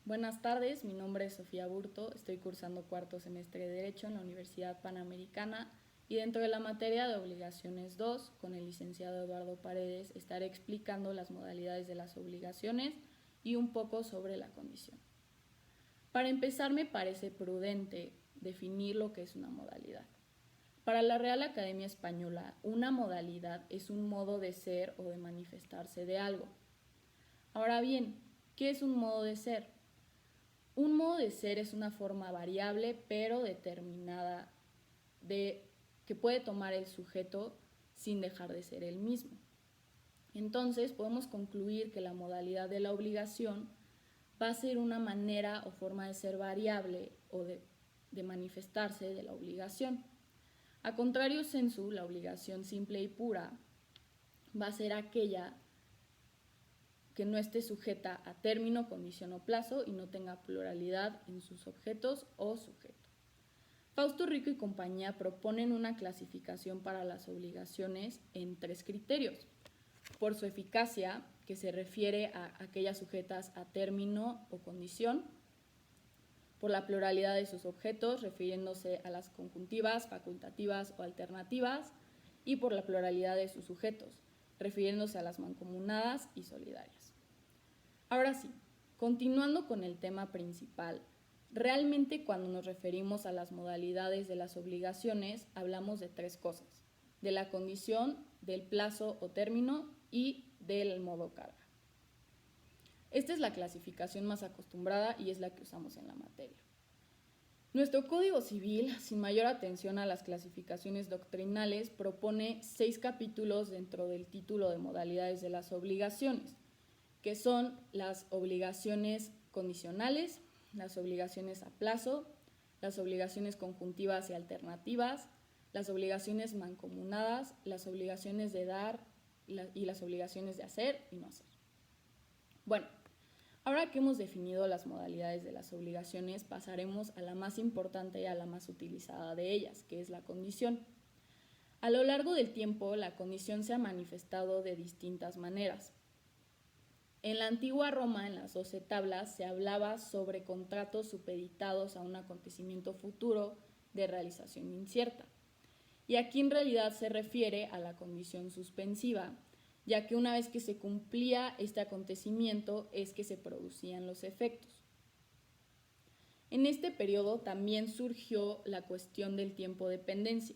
Buenas tardes, mi nombre es Sofía Burto, estoy cursando cuarto semestre de Derecho en la Universidad Panamericana y dentro de la materia de obligaciones 2, con el licenciado Eduardo Paredes, estaré explicando las modalidades de las obligaciones y un poco sobre la condición. Para empezar, me parece prudente definir lo que es una modalidad. Para la Real Academia Española, una modalidad es un modo de ser o de manifestarse de algo. Ahora bien, ¿qué es un modo de ser? Un modo de ser es una forma variable pero determinada que puede tomar el sujeto sin dejar de ser el mismo. Entonces podemos concluir que la modalidad de la obligación va a ser una manera o forma de ser variable o de manifestarse de la obligación. A contrario sensu, la obligación simple y pura va a ser aquella que no esté sujeta a término, condición o plazo y no tenga pluralidad en sus objetos o sujeto. Fausto Rico y compañía proponen una clasificación para las obligaciones en 3 criterios. Por su eficacia, que se refiere a aquellas sujetas a término o condición. Por la pluralidad de sus objetos, refiriéndose a las conjuntivas, facultativas o alternativas. Y por la pluralidad de sus sujetos, refiriéndose a las mancomunadas y solidarias. Ahora sí, continuando con el tema principal, realmente cuando nos referimos a las modalidades de las obligaciones, hablamos de 3 cosas: de la condición, del plazo o término y del modo carga. Esta es la clasificación más acostumbrada y es la que usamos en la materia. Nuestro Código Civil, sin mayor atención a las clasificaciones doctrinales, propone 6 capítulos dentro del título de modalidades de las obligaciones, que son las obligaciones condicionales, las obligaciones a plazo, las obligaciones conjuntivas y alternativas, las obligaciones mancomunadas, las obligaciones de dar y las obligaciones de hacer y no hacer. Bueno, ahora que hemos definido las modalidades de las obligaciones, pasaremos a la más importante y a la más utilizada de ellas, que es la condición. A lo largo del tiempo, la condición se ha manifestado de distintas maneras. En la antigua Roma, en las 12 tablas, se hablaba sobre contratos supeditados a un acontecimiento futuro de realización incierta. Y aquí en realidad se refiere a la condición suspensiva, ya que una vez que se cumplía este acontecimiento es que se producían los efectos. En este periodo también surgió la cuestión del tiempo de pendencia.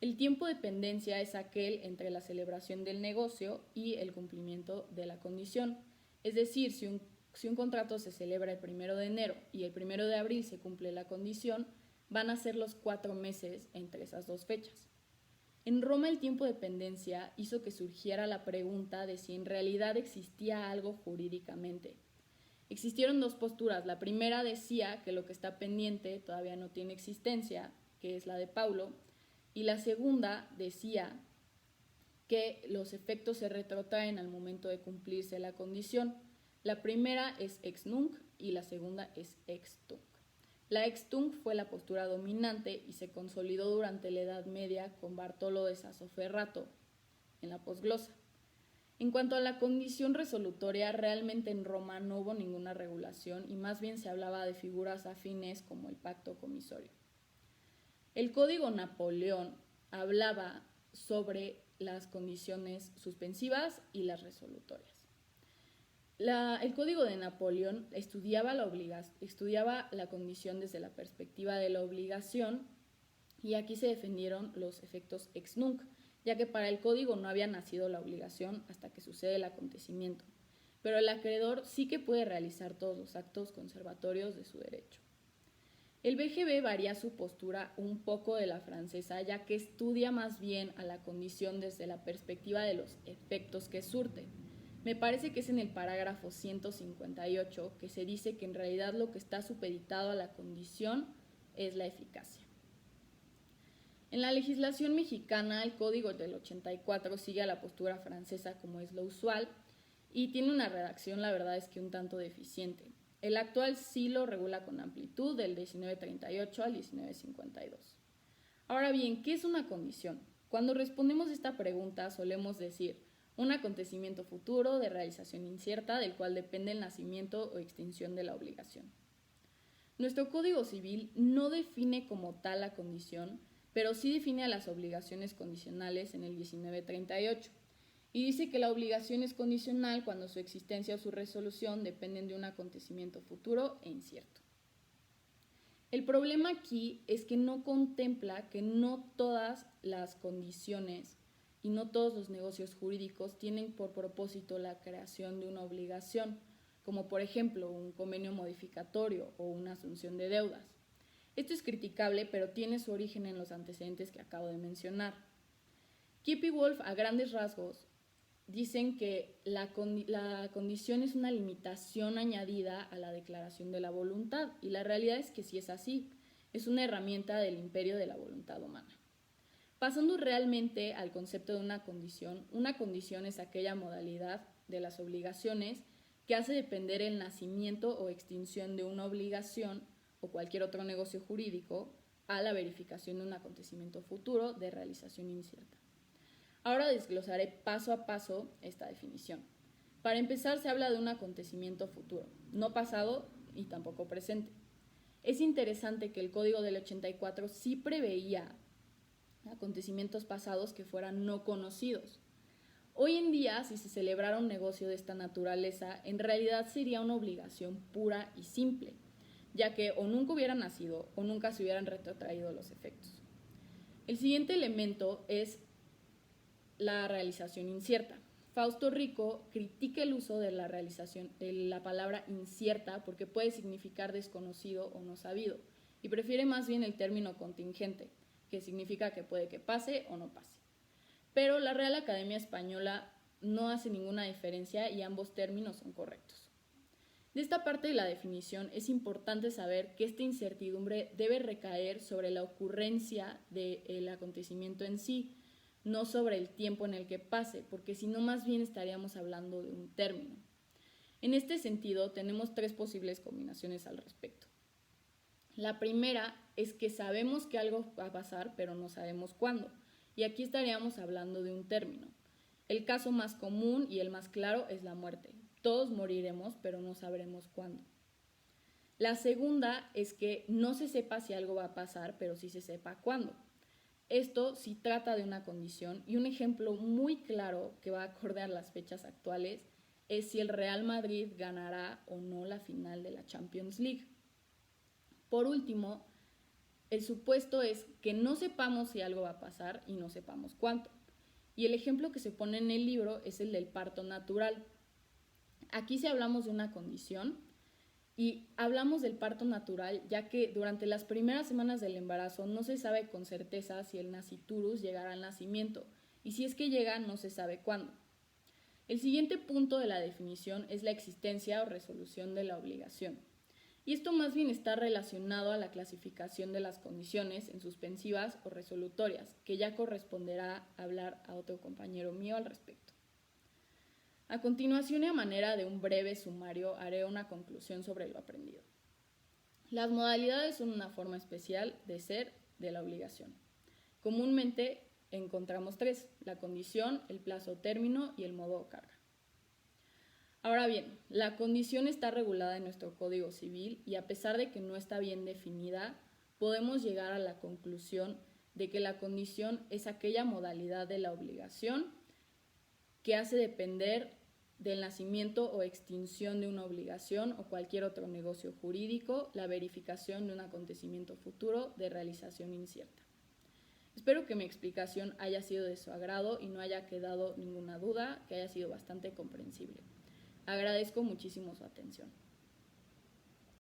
El tiempo de pendencia es aquel entre la celebración del negocio y el cumplimiento de la condición. Es decir, si un contrato se celebra el 1 de enero y el 1 de abril se cumple la condición, van a ser los 4 meses entre esas 2 fechas. En Roma el tiempo de pendencia hizo que surgiera la pregunta de si en realidad existía algo jurídicamente. Existieron 2 posturas. La primera decía que lo que está pendiente todavía no tiene existencia, que es la de Paulo, y la segunda decía que los efectos se retrotraen al momento de cumplirse la condición. La primera es ex nunc y la segunda es ex tunc. La ex tunc fue la postura dominante y se consolidó durante la Edad Media con Bartolo de Sassoferrato en la posglosa. En cuanto a la condición resolutoria, realmente en Roma no hubo ninguna regulación y más bien se hablaba de figuras afines como el pacto comisorio. El Código Napoleón hablaba sobre las condiciones suspensivas y las resolutorias. El Código de Napoleón estudiaba la condición desde la perspectiva de la obligación y aquí se defendieron los efectos ex nunc, ya que para el Código no había nacido la obligación hasta que sucede el acontecimiento, pero el acreedor sí que puede realizar todos los actos conservatorios de su derecho. El BGB varía su postura un poco de la francesa, ya que estudia más bien a la condición desde la perspectiva de los efectos que surte. Me parece que es en el parágrafo 158 que se dice que en realidad lo que está supeditado a la condición es la eficacia. En la legislación mexicana, el Código del 84 sigue a la postura francesa como es lo usual y tiene una redacción, la verdad es que un tanto deficiente. El actual sí lo regula con amplitud del 1938 al 1952. Ahora bien, ¿qué es una condición? Cuando respondemos esta pregunta solemos decir, un acontecimiento futuro de realización incierta del cual depende el nacimiento o extinción de la obligación. Nuestro Código Civil no define como tal la condición, pero sí define a las obligaciones condicionales en el 1938 y dice que la obligación es condicional cuando su existencia o su resolución dependen de un acontecimiento futuro e incierto. El problema aquí es que no contempla que no todas las condiciones y no todos los negocios jurídicos tienen por propósito la creación de una obligación, como por ejemplo un convenio modificatorio o una asunción de deudas. Esto es criticable, pero tiene su origen en los antecedentes que acabo de mencionar. Kipp y Wolf, a grandes rasgos, dicen que la condición es una limitación añadida a la declaración de la voluntad, y la realidad es que sí es así, es una herramienta del imperio de la voluntad humana. Pasando realmente al concepto de una condición es aquella modalidad de las obligaciones que hace depender el nacimiento o extinción de una obligación o cualquier otro negocio jurídico a la verificación de un acontecimiento futuro de realización incierta. Ahora desglosaré paso a paso esta definición. Para empezar, se habla de un acontecimiento futuro, no pasado y tampoco presente. Es interesante que el Código del 84 sí preveía acontecimientos pasados que fueran no conocidos. Hoy en día, si se celebrara un negocio de esta naturaleza, en realidad sería una obligación pura y simple, ya que o nunca hubiera nacido o nunca se hubieran retrotraído los efectos. El siguiente elemento es la realización incierta. Fausto Rico critica el uso de la palabra incierta porque puede significar desconocido o no sabido, y prefiere más bien el término contingente, que significa que puede que pase o no pase. Pero la Real Academia Española no hace ninguna diferencia y ambos términos son correctos. De esta parte de la definición es importante saber que esta incertidumbre debe recaer sobre la ocurrencia del acontecimiento en sí, no sobre el tiempo en el que pase, porque si no más bien estaríamos hablando de un término. En este sentido, tenemos tres posibles combinaciones al respecto. La primera es que sabemos que algo va a pasar, pero no sabemos cuándo, y aquí estaríamos hablando de un término. El caso más común y el más claro es la muerte. Todos moriremos, pero no sabremos cuándo. La segunda es que no se sepa si algo va a pasar, pero sí se sepa cuándo. Esto sí trata de una condición, y un ejemplo muy claro que va acorde a las fechas actuales es si el Real Madrid ganará o no la final de la Champions League. Por último, el supuesto es que no sepamos si algo va a pasar y no sepamos cuánto. Y el ejemplo que se pone en el libro es el del parto natural. Aquí sí hablamos de una condición, y hablamos del parto natural ya que durante las primeras semanas del embarazo no se sabe con certeza si el nasciturus llegará al nacimiento, y si es que llega no se sabe cuándo. El siguiente punto de la definición es la existencia o resolución de la obligación. Y esto más bien está relacionado a la clasificación de las condiciones en suspensivas o resolutorias, que ya corresponderá hablar a otro compañero mío al respecto. A continuación, y a manera de un breve sumario, haré una conclusión sobre lo aprendido. Las modalidades son una forma especial de ser de la obligación. Comúnmente encontramos tres: la condición, el plazo término y el modo o carga. Ahora bien, la condición está regulada en nuestro Código Civil y a pesar de que no está bien definida, podemos llegar a la conclusión de que la condición es aquella modalidad de la obligación que hace depender del nacimiento o extinción de una obligación o cualquier otro negocio jurídico la verificación de un acontecimiento futuro de realización incierta. Espero que mi explicación haya sido de su agrado y no haya quedado ninguna duda, que haya sido bastante comprensible. Agradezco muchísimo su atención.